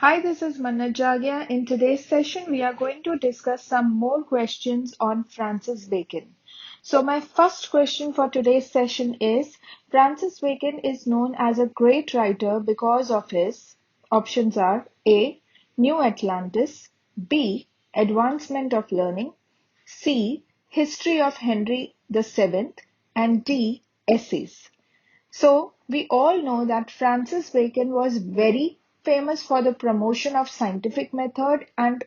Hi, this is Manoj Jagia. In today's session, we are going to discuss some more questions on Francis Bacon. So my first question for today's session is, Francis Bacon is known as a great writer because of his options are A. New Atlantis, B. Advancement of Learning, C. History of Henry VII, and D. Essays. So we all know that Francis Bacon was very famous for the promotion of scientific method, and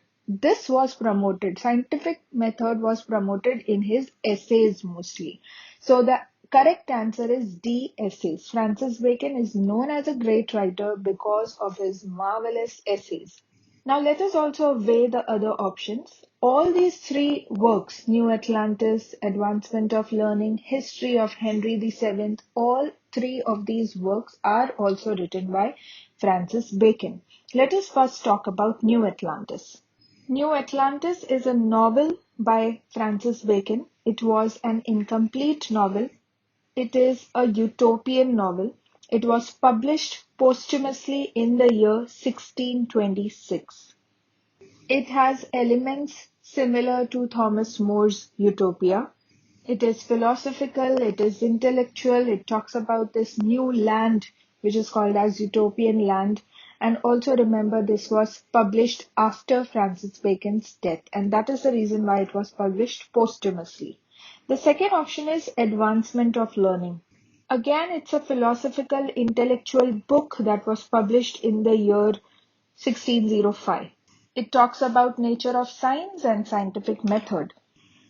scientific method was promoted in his essays mostly. So the correct answer is D, essays. Francis Bacon is known as a great writer because of his marvelous essays. Now let us also weigh the other options. All these three works, New Atlantis, Advancement of Learning, History of Henry VII, all three of these works are also written by Francis Bacon. Let us first talk about New Atlantis. New Atlantis is a novel by Francis Bacon. It was an incomplete novel. It is a utopian novel. It was published posthumously in the year 1626. It has elements similar to Thomas More's Utopia. It is philosophical, it is intellectual, it talks about this new land which is called as utopian land. And also remember, this was published after Francis Bacon's death, and that is the reason why it was published posthumously. The second option is Advancement of Learning. Again, it's a philosophical intellectual book that was published in the year 1605. It talks about nature of science and scientific method.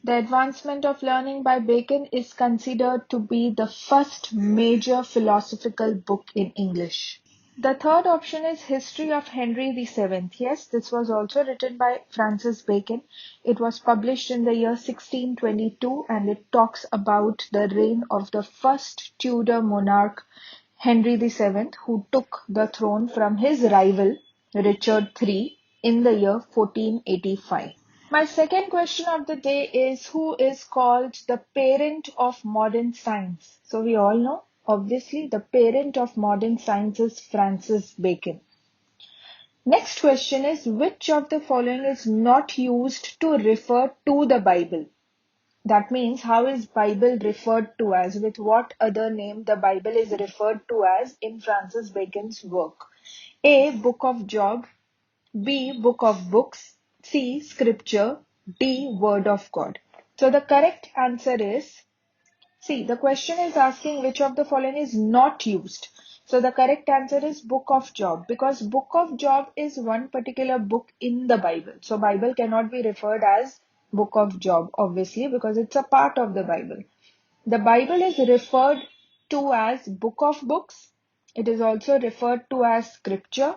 The Advancement of Learning by Bacon is considered to be the first major philosophical book in English. The third option is History of Henry VII. Yes, this was also written by Francis Bacon. It was published in the year 1622, and it talks about the reign of the first Tudor monarch, Henry VII, who took the throne from his rival, Richard III, in the year 1485. My second question of the day is, who is called the parent of modern science? So we all know, obviously, the parent of modern science is Francis Bacon. Next question is, which of the following is not used to refer to the Bible? That means, how is Bible referred to as? With what other name the Bible is referred to as in Francis Bacon's work? A. Book of Job, B. Book of Books, C. Scripture, D. Word of God. So the correct answer is C. The question is asking which of the following is not used. So the correct answer is Book of Job, because Book of Job is one particular book in the Bible. So Bible cannot be referred as Book of Job, obviously, because it's a part of the Bible. The Bible is referred to as Book of Books. It is also referred to as Scripture.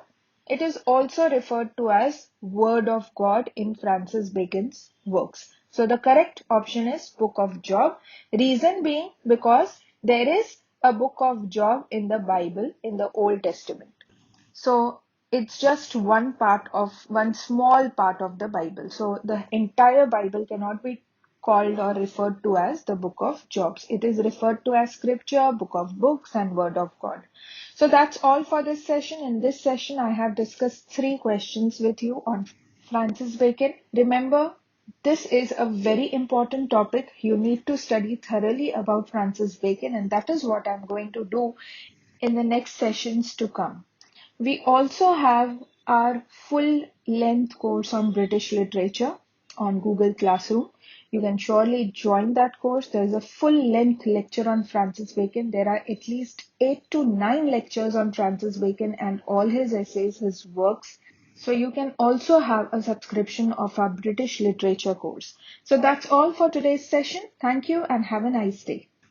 It is also referred to as Word of God in Francis Bacon's works. So the correct option is Book of Job. Reason being because there is a Book of Job in the Bible in the Old Testament. So it's just one small part of the Bible. So the entire Bible cannot be called or referred to as the Book of Jobs. It is referred to as Scripture, Book of Books, and Word of God. So that's all for this session. In this session, I have discussed 3 questions with you on Francis Bacon. Remember, this is a very important topic. You need to study thoroughly about Francis Bacon, and that is what I'm going to do in the next sessions to come. We also have our full-length course on British literature on Google Classroom. You can surely join that course. There is a full-length lecture on Francis Bacon. There are at least 8 to 9 lectures on Francis Bacon and all his essays, his works. So you can also have a subscription of our British literature course. So that's all for today's session. Thank you and have a nice day.